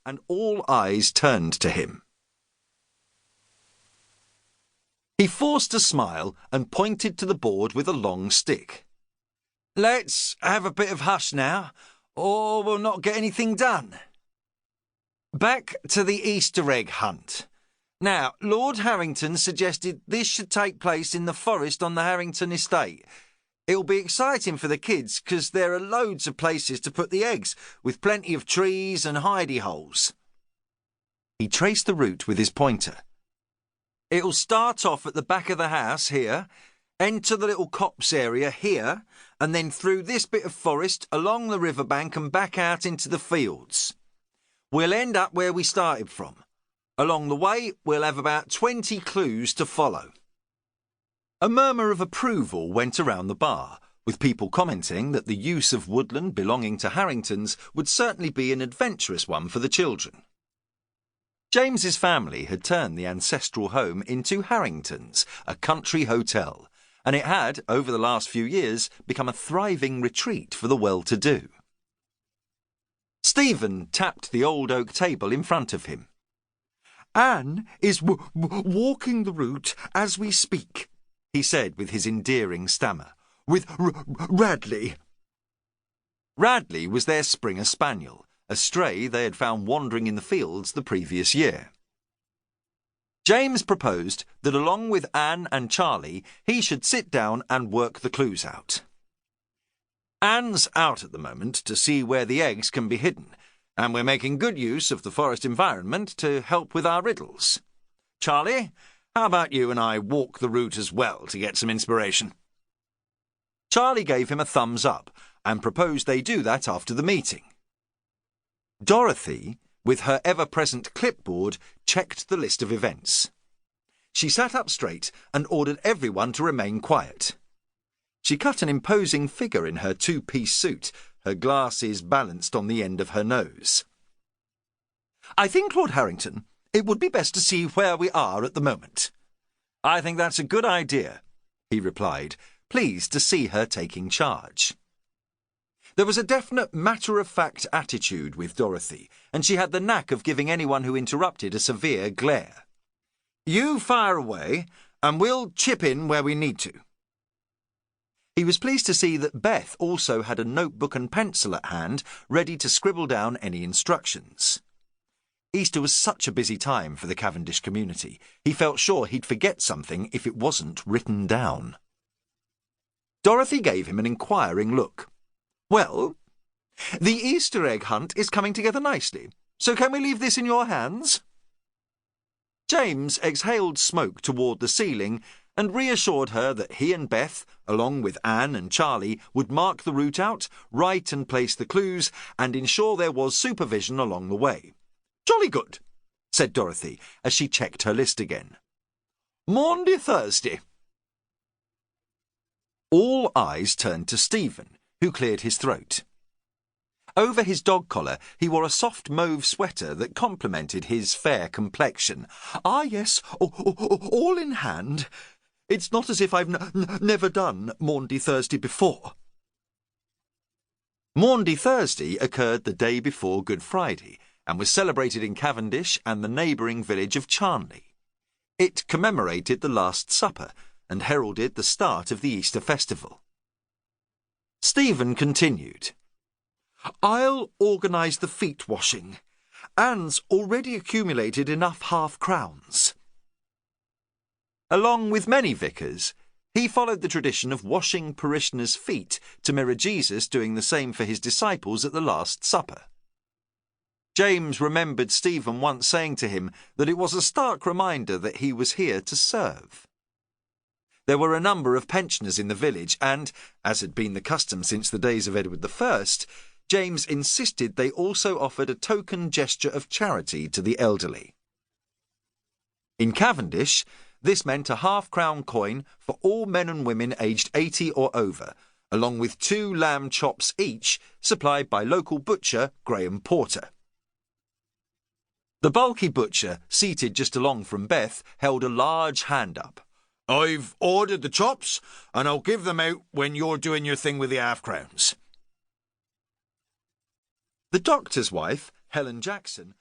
and all eyes turned to him. He forced a smile and pointed to the board with a long stick. "Let's have a bit of hush now, or we'll not get anything done. Back to the Easter egg hunt. Now, Lord Harrington suggested this should take place in the forest on the Harrington estate. It'll be exciting for the kids because there are loads of places to put the eggs, with plenty of trees and hidey holes." He traced the route with his pointer. "It'll start off at the back of the house here, enter the little copse area here, and then through this bit of forest, along the riverbank and back out into the fields. We'll end up where we started from. Along the way, we'll have about 20 clues to follow." A murmur of approval went around the bar, with people commenting that the use of woodland belonging to Harringtons would certainly be an adventurous one for the children. James's family had turned the ancestral home into Harrington's, a country hotel, and it had, over the last few years, become a thriving retreat for the well-to-do. Stephen tapped the old oak table in front of him. "Anne is walking the route as we speak," he said with his endearing stammer, "with Radley." Radley was their Springer Spaniel, a stray they had found wandering in the fields the previous year. James proposed that along with Anne and Charlie, he should sit down and work the clues out. Anne's out at the moment to see where the eggs can be hidden, and we're making good use of the forest environment to help with our riddles. Charlie, how about you and I walk the route as well to get some inspiration? Charlie gave him a thumbs up and proposed they do that after the meeting. Dorothy, with her ever-present clipboard, checked the list of events. She sat up straight and ordered everyone to remain quiet. She cut an imposing figure in her two-piece suit, her glasses balanced on the end of her nose. "I think, Lord Harrington, it would be best to see where we are at the moment." "I think that's a good idea," he replied, pleased to see her taking charge. There was a definite matter-of-fact attitude with Dorothy, and she had the knack of giving anyone who interrupted a severe glare. "You fire away, and we'll chip in where we need to." He was pleased to see that Beth also had a notebook and pencil at hand, ready to scribble down any instructions. Easter was such a busy time for the Cavendish community. He felt sure he'd forget something if it wasn't written down. Dorothy gave him an inquiring look. "Well, the Easter egg hunt is coming together nicely, so can we leave this in your hands?" James exhaled smoke toward the ceiling and reassured her that he and Beth, along with Anne and Charlie, would mark the route out, write and place the clues, and ensure there was supervision along the way. "Jolly good," said Dorothy, as she checked her list again. "Maundy Thursday." All eyes turned to Stephen, who cleared his throat. Over his dog collar he wore a soft mauve sweater that complemented his fair complexion. "Ah, yes, all in hand. It's not as if I've never done Maundy Thursday before." Maundy Thursday occurred the day before Good Friday and was celebrated in Cavendish and the neighbouring village of Charnley. It commemorated the Last Supper and heralded the start of the Easter festival. Stephen continued. "I'll organise the feet washing. Anne's already accumulated enough half-crowns." Along with many vicars, he followed the tradition of washing parishioners' feet to mirror Jesus doing the same for his disciples at the Last Supper. James remembered Stephen once saying to him that it was a stark reminder that he was here to serve. There were a number of pensioners in the village and, as had been the custom since the days of Edward I, James insisted they also offered a token gesture of charity to the elderly. In Cavendish, this meant a half-crown coin for all men and women aged 80 or over, along with 2 lamb chops each, supplied by local butcher Graham Porter. The bulky butcher, seated just along from Beth, held a large hand up. "I've ordered the chops, and I'll give them out when you're doing your thing with the half-crowns." The doctor's wife, Helen Jackson,